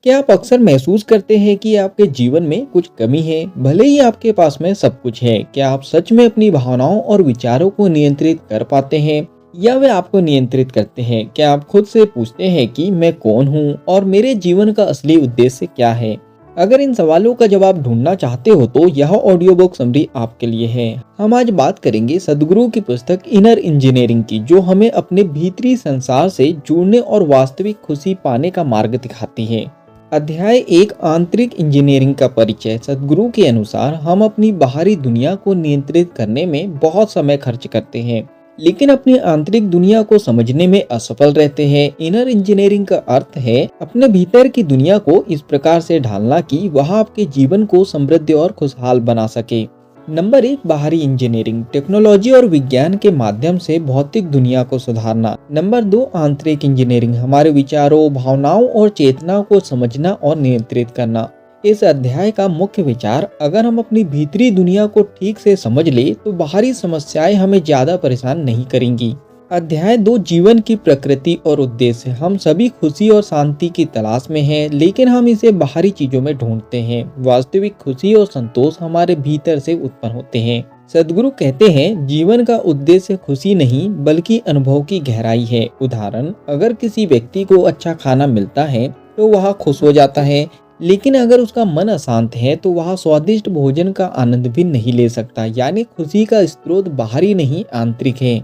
क्या आप अक्सर महसूस करते हैं कि आपके जीवन में कुछ कमी है, भले ही आपके पास में सब कुछ है? क्या आप सच में अपनी भावनाओं और विचारों को नियंत्रित कर पाते हैं या वे आपको नियंत्रित करते हैं? क्या आप खुद से पूछते हैं कि मैं कौन हूँ और मेरे जीवन का असली उद्देश्य क्या है? अगर इन सवालों का जवाब ढूंढना चाहते हो तो यह ऑडियो बुक समरी आपके लिए है। हम आज बात करेंगे सदगुरु की पुस्तक इनर इंजीनियरिंग की, जो हमें अपने भीतरी संसार से जुड़ने और वास्तविक खुशी पाने का मार्ग दिखाती है। अध्याय एक, आंतरिक इंजीनियरिंग का परिचय। सदगुरु के अनुसार हम अपनी बाहरी दुनिया को नियंत्रित करने में बहुत समय खर्च करते हैं, लेकिन अपनी आंतरिक दुनिया को समझने में असफल रहते हैं। इनर इंजीनियरिंग का अर्थ है अपने भीतर की दुनिया को इस प्रकार से ढालना कि वह आपके जीवन को समृद्ध और खुशहाल बना सके। नंबर एक, बाहरी इंजीनियरिंग। टेक्नोलॉजी और विज्ञान के माध्यम से भौतिक दुनिया को सुधारना। नंबर दो, आंतरिक इंजीनियरिंग। हमारे विचारों, भावनाओं और चेतना को समझना और नियंत्रित करना। इस अध्याय का मुख्य विचार, अगर हम अपनी भीतरी दुनिया को ठीक से समझ ले तो बाहरी समस्याएं हमें ज्यादा परेशान नहीं करेंगी। अध्याय दो, जीवन की प्रकृति और उद्देश्य। हम सभी खुशी और शांति की तलाश में हैं, लेकिन हम इसे बाहरी चीजों में ढूंढते हैं। वास्तविक खुशी और संतोष हमारे भीतर से उत्पन्न होते हैं। सदगुरु कहते हैं, जीवन का उद्देश्य खुशी नहीं बल्कि अनुभव की गहराई है। उदाहरण, अगर किसी व्यक्ति को अच्छा खाना मिलता है तो वह खुश हो जाता है, लेकिन अगर उसका मन अशांत है तो वह स्वादिष्ट भोजन का आनंद भी नहीं ले सकता। यानी खुशी का स्रोत बाहरी नहीं, आंतरिक है।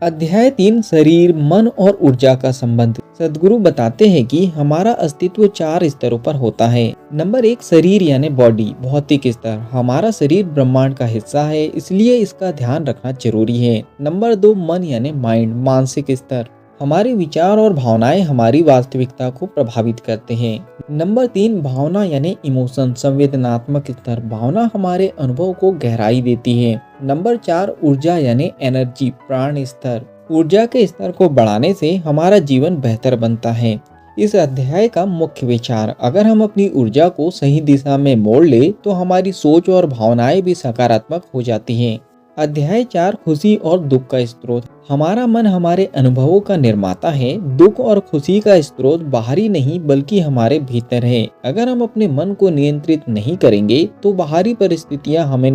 अध्याय तीन, शरीर, मन और ऊर्जा का संबंध। सदगुरु बताते हैं कि हमारा अस्तित्व 4 स्तरों पर होता है। नंबर एक, शरीर यानी बॉडी, भौतिक स्तर। हमारा शरीर ब्रह्मांड का हिस्सा है, इसलिए इसका ध्यान रखना जरूरी है। नंबर दो, मन यानी माइंड, मानसिक स्तर। हमारे विचार और भावनाएं हमारी वास्तविकता को प्रभावित करते हैं। नंबर तीन, भावना यानी इमोशन, संवेदनात्मक स्तर। भावना हमारे अनुभव को गहराई देती है। नंबर चार, ऊर्जा यानी एनर्जी, प्राण स्तर। ऊर्जा के स्तर को बढ़ाने से हमारा जीवन बेहतर बनता है। इस अध्याय का मुख्य विचार, अगर हम अपनी ऊर्जा को सही दिशा में मोड़ ले तो हमारी सोच और भावनाएं भी सकारात्मक हो जाती हैं। अध्याय चार, खुशी और दुख का स्रोत। हमारा मन हमारे अनुभवों का निर्माता है। दुख और खुशी का स्रोत बाहरी नहीं बल्कि हमारे भीतर है। अगर हम अपने मन को नियंत्रित नहीं करेंगे तो बाहरी परिस्थितियां हमें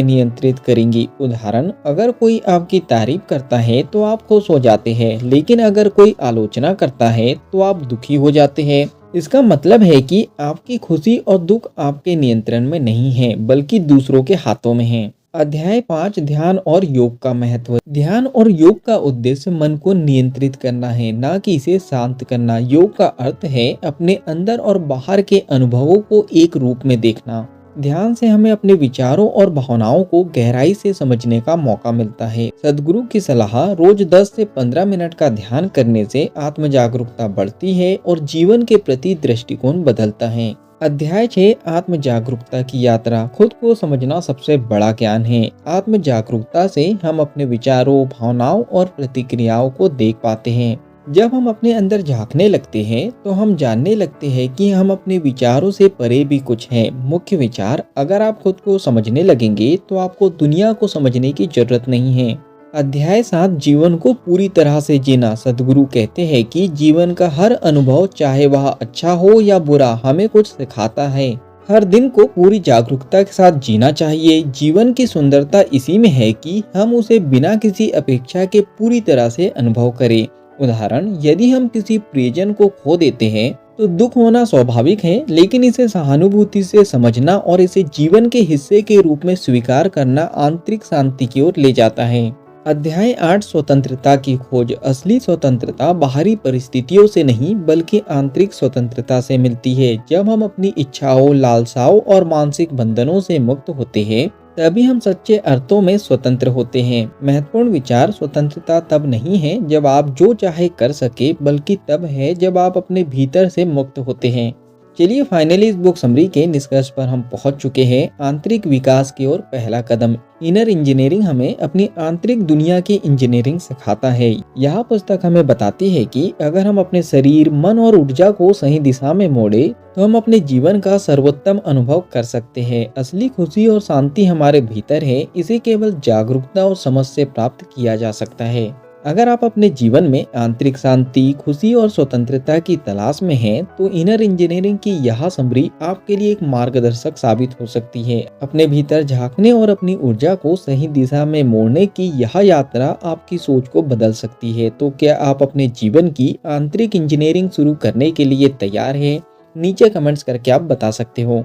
नियंत्रित करेंगी। उदाहरण, अगर कोई आपकी तारीफ करता है तो आप खुश हो जाते हैं, लेकिन अगर कोई आलोचना करता है तो आप दुखी हो जाते हैं। इसका मतलब है कि आपकी खुशी और दुख आपके नियंत्रण में नहीं है बल्कि दूसरों के हाथों में है। अध्याय 5, ध्यान और योग का महत्व। ध्यान और योग का उद्देश्य मन को नियंत्रित करना है, ना कि इसे शांत करना। योग का अर्थ है अपने अंदर और बाहर के अनुभवों को एक रूप में देखना। ध्यान से हमें अपने विचारों और भावनाओं को गहराई से समझने का मौका मिलता है। सदगुरु की सलाह, रोज 10 से 15 मिनट का ध्यान करने से आत्म जागरूकता बढ़ती है और जीवन के प्रति दृष्टिकोण बदलता है। अध्याय 6, आत्म जागरूकता की यात्रा। खुद को समझना सबसे बड़ा ज्ञान है। आत्म जागरूकता से हम अपने विचारों, भावनाओं और प्रतिक्रियाओं को देख पाते हैं। जब हम अपने अंदर झांकने लगते हैं तो हम जानने लगते हैं कि हम अपने विचारों से परे भी कुछ हैं। मुख्य विचार, अगर आप खुद को समझने लगेंगे तो आपको दुनिया को समझने की जरूरत नहीं है। अध्याय 7, जीवन को पूरी तरह से जीना। सदगुरु कहते हैं कि जीवन का हर अनुभव, चाहे वह अच्छा हो या बुरा, हमें कुछ सिखाता है। हर दिन को पूरी जागरूकता के साथ जीना चाहिए। जीवन की सुंदरता इसी में है कि हम उसे बिना किसी अपेक्षा के पूरी तरह से अनुभव करें। उदाहरण, यदि हम किसी प्रियजन को खो देते हैं तो दुख होना स्वाभाविक है, लेकिन इसे सहानुभूति से समझना और इसे जीवन के हिस्से के रूप में स्वीकार करना आंतरिक शांति की ओर ले जाता है। अध्याय 8, स्वतंत्रता की खोज। असली स्वतंत्रता बाहरी परिस्थितियों से नहीं बल्कि आंतरिक स्वतंत्रता से मिलती है। जब हम अपनी इच्छाओं, लालसाओं और मानसिक बंधनों से मुक्त होते हैं तभी हम सच्चे अर्थों में स्वतंत्र होते हैं। महत्वपूर्ण विचार, स्वतंत्रता तब नहीं है जब आप जो चाहे कर सके, बल्कि तब है जब आप अपने भीतर से मुक्त होते हैं। चलिए, फाइनली इस बुक समरी के निष्कर्ष पर हम पहुंच चुके हैं। आंतरिक विकास की ओर पहला कदम। इनर इंजीनियरिंग हमें अपनी आंतरिक दुनिया की इंजीनियरिंग सिखाता है। यह पुस्तक हमें बताती है कि अगर हम अपने शरीर, मन और ऊर्जा को सही दिशा में मोड़े तो हम अपने जीवन का सर्वोत्तम अनुभव कर सकते हैं। असली खुशी और शांति हमारे भीतर है। इसे केवल जागरूकता और समझ से प्राप्त किया जा सकता है। अगर आप अपने जीवन में आंतरिक शांति, खुशी और स्वतंत्रता की तलाश में हैं, तो इनर इंजीनियरिंग की यह समरी आपके लिए एक मार्गदर्शक साबित हो सकती है। अपने भीतर झांकने और अपनी ऊर्जा को सही दिशा में मोड़ने की यह यात्रा आपकी सोच को बदल सकती है। तो क्या आप अपने जीवन की आंतरिक इंजीनियरिंग शुरू करने के लिए तैयार हैं? नीचे कमेंट्स करके आप बता सकते हो।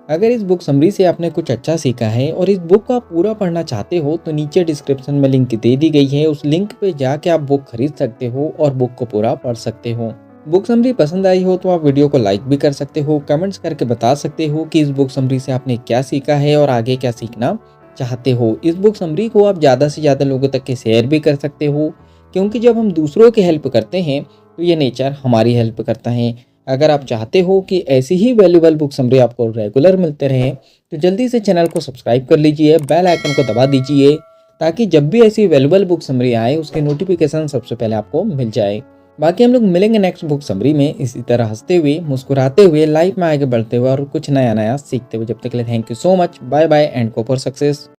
अगर इस बुक समरी से आपने कुछ अच्छा सीखा है और इस बुक को आप पूरा पढ़ना चाहते हो, तो नीचे डिस्क्रिप्शन में लिंक दे दी गई है। उस लिंक पे जाके आप बुक खरीद सकते हो और बुक को पूरा पढ़ सकते हो। बुक समरी पसंद आई हो तो आप वीडियो को लाइक भी कर सकते हो, कमेंट्स करके बता सकते हो कि इस बुक समरी से आपने क्या सीखा है और आगे क्या सीखना चाहते हो। इस बुक समरी को आप ज़्यादा से ज़्यादा लोगों तक के शेयर भी कर सकते हो, क्योंकि जब हम दूसरों की हेल्प करते हैं तो ये नेचर हमारी हेल्प करता है। अगर आप चाहते हो कि ऐसी ही वैल्यूएबल बुक समरी आपको रेगुलर मिलते रहें, तो जल्दी से चैनल को सब्सक्राइब कर लीजिए, बेल आइकन को दबा दीजिए, ताकि जब भी ऐसी वैल्यूएबल बुक समरी आए उसके नोटिफिकेशन सबसे पहले आपको मिल जाए। बाकी हम लोग मिलेंगे नेक्स्ट बुक समरी में इसी तरह हंसते हुए, मुस्कुराते हुए, लाइफ में आगे बढ़ते हुए और कुछ नया नया सीखते हुए। जब तक के लिए thank you so much, bye bye and go for success.